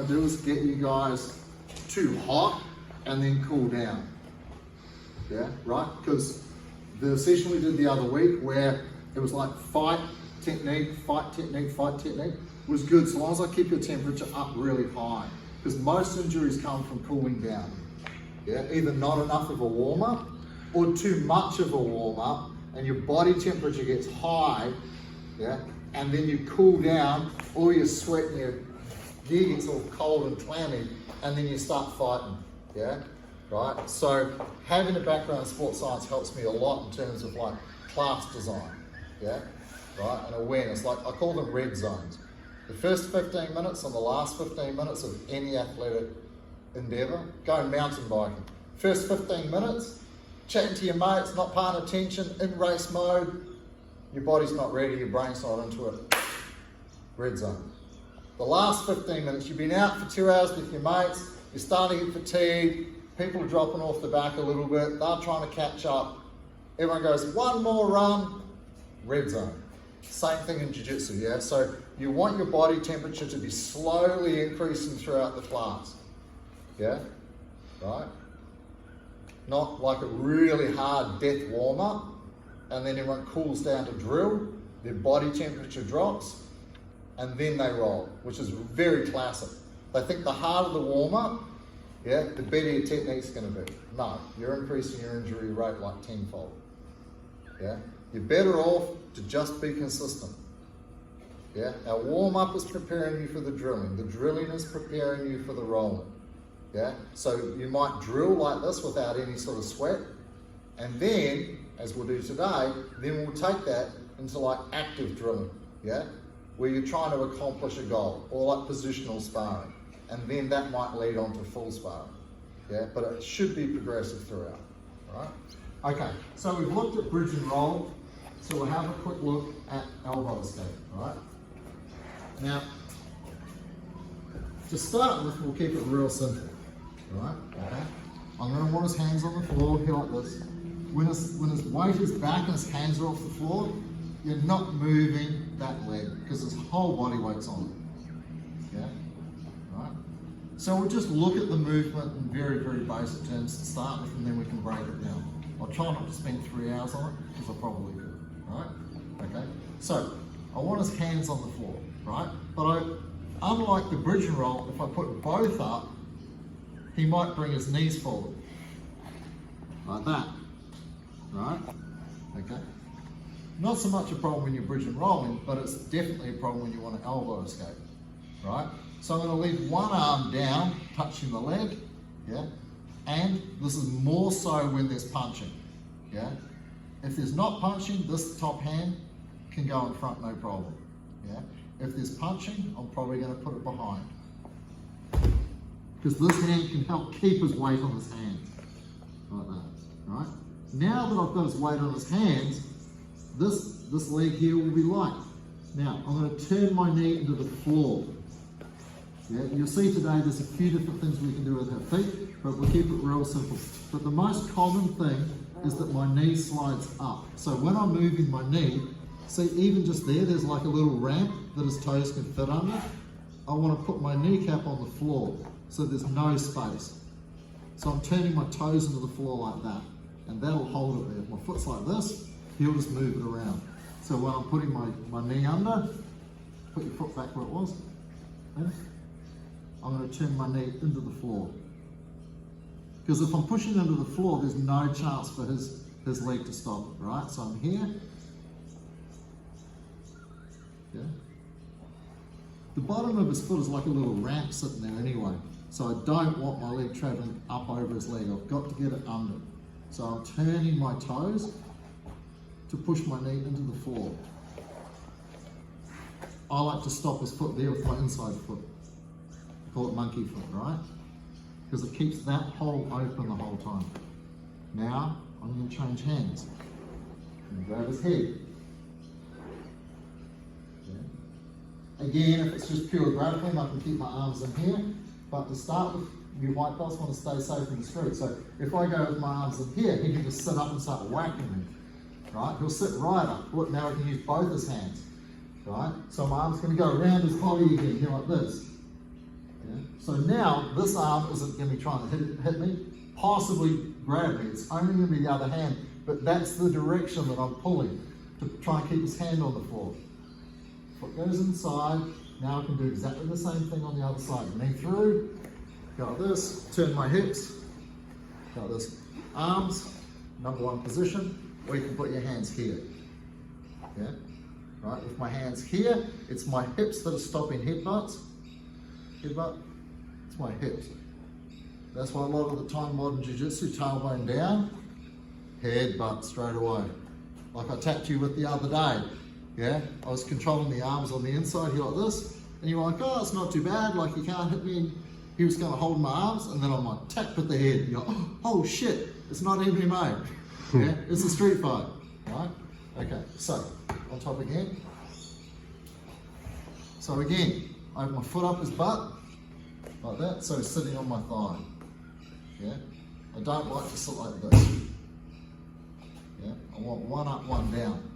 want to do is get you guys too hot and then cool down. Yeah, right? Because the session we did the other week where it was like fight technique, fight technique, fight technique was good so long as I keep your temperature up really high. Because most injuries come from cooling down. Yeah, either not enough of a warm up or too much of a warm up and your body temperature gets high, yeah, and then you cool down, all your sweat and your gear gets all cold and clammy, and then you start fighting, yeah, right? So having a background in sports science helps me a lot in terms of like class design, yeah, right, and awareness. Like I call them red zones. The first 15 minutes and the last 15 minutes of any athletic endeavour, going mountain biking. First 15 minutes, chatting to your mates, not paying attention, in race mode, your body's not ready, your brain's not into it. Red zone. The last 15 minutes, you've been out for 2 hours with your mates, you're starting to get fatigued, people are dropping off the back a little bit, they're trying to catch up. Everyone goes, one more run, red zone. Same thing in jiu-jitsu, yeah? So you want your body temperature to be slowly increasing throughout the class, yeah? Right? Not like a really hard death warm-up, and then everyone cools down to drill, their body temperature drops, and then they roll, which is very classic. They think the harder the warm-up, yeah, the better your technique's gonna be. No, you're increasing your injury rate like tenfold, yeah? You're better off to just be consistent, yeah? Our warm-up is preparing you for the drilling is preparing you for the rolling, yeah? So you might drill like this without any sort of sweat, and then, as we'll do today, then we'll take that into like active drilling, yeah? Where you're trying to accomplish a goal, or like positional sparring, and then that might lead on to full sparring, yeah? But it should be progressive throughout, all right? Okay, so we've looked at bridge and roll, so we'll have a quick look at elbow escape, all right? Now, to start with, we'll keep it real simple, all right? Okay? I'm going to want his hands on the floor here like this. When his weight is back and his hands are off the floor, you're not moving that leg because his whole body weight's on it. Yeah? Right? So we'll just look at the movement in very, very basic terms to start with, and then we can break it down. I'll try not to spend 3 hours on it because I probably could. Right? Okay? So I want his hands on the floor, right? But unlike the bridge and roll, if I put both up, he might bring his knees forward. Like that. Right? Okay? Not so much a problem when you're bridge and rolling, but it's definitely a problem when you want to elbow escape. Right? So I'm going to leave one arm down, touching the leg. Yeah? And this is more so when there's punching. Yeah? If there's not punching, this top hand can go in front, no problem. Yeah? If there's punching, I'm probably going to put it behind. Because this hand can help keep his weight on his hands. Like that. Right? Now that I've got his weight on his hands, this leg here will be light. Now, I'm going to turn my knee into the floor. Yeah? You'll see today there's a few different things we can do with our feet, but we'll keep it real simple. But the most common thing is that my knee slides up. So when I'm moving my knee, see even just there's like a little ramp that his toes can fit under. I want to put my kneecap on the floor so there's no space. So I'm turning my toes into the floor like that, and that'll hold it there. If my foot's like this, he'll just move it around. So when I'm putting my knee under, put your foot back where it was, yeah? I'm going to turn my knee into the floor. Because if I'm pushing into the floor, there's no chance for his leg to stop, right? So I'm here. Yeah. The bottom of his foot is like a little ramp sitting there anyway. So I don't want my leg traveling up over his leg. I've got to get it under. So I'm turning my toes to push my knee into the floor. I like to stop his foot there with my inside foot. I call it monkey foot, right? Because it keeps that hole open the whole time. Now, I'm going to change hands. And grab his head. Yeah. Again, if it's just pure grappling, I can keep my arms in here. But to start with, you white belts want to stay safe in the street. So if I go with my arms in here, he can just sit up and start whacking me. Right? He'll sit right up. Look, now I can use both his hands. Right? So my arm's going to go around his body again, here like this. Yeah? So now this arm isn't going to be trying to hit me, possibly grab me. It's only going to be the other hand, but that's the direction that I'm pulling to try and keep his hand on the floor. Foot goes inside. Now I can do exactly the same thing on the other side. Knee through, go like this, turn my hips, go like this. Arms, number one position, or you can put your hands here. Yeah, right, with my hands here, it's my hips that are stopping headbutts. Headbutt, it's my hips. That's why a lot of the time modern jiu-jitsu, tailbone down, headbutt straight away. Like I tapped you with the other day. Yeah, I was controlling the arms on the inside here like this, and you were like, oh, it's not too bad, like you can't hit me. He was going to hold my arms, and then I'm like, tap with the head. You're like, oh shit, it's not MMA. Yeah, it's a street fight, right? Okay, so, on top again. So again, I have my foot up his butt, like that, so he's sitting on my thigh. Yeah, I don't like to sit like this. Yeah, I want one up, one down.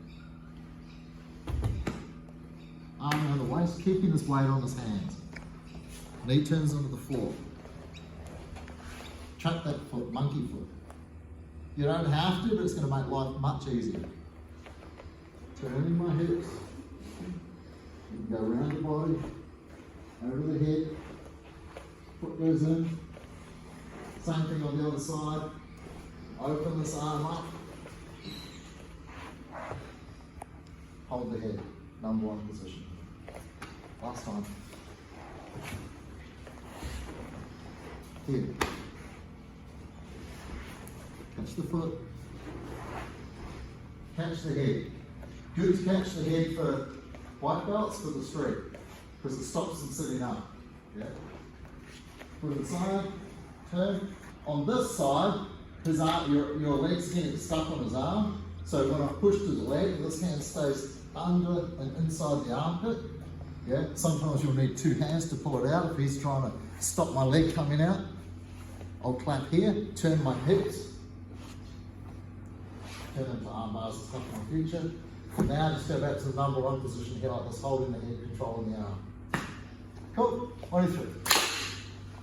Arm around the waist, keeping his weight on his hands. Knee turns into the floor. Chuck that foot, monkey foot. You don't have to, but it's going to make life much easier. Turning my hips. You can go around the body, over the head. Foot goes in. Same thing on the other side. Open this arm up. Hold the head. Number one position. Last time. Here. Catch the foot. Catch the head. Good to catch the head for white belts for the street, because it stops them sitting up. Yeah. Put it aside. Turn. On this side, his arm, your leg's getting stuck on his arm. So when I push to the leg, this hand stays under and inside the armpit. Yeah, sometimes you'll need two hands to pull it out if he's trying to stop my leg coming out. I'll clap here, turn my hips, turn into arm bars and stuff in the future. Now just go back to the number one position here like this, holding the head, controlling the arm. Cool, 23.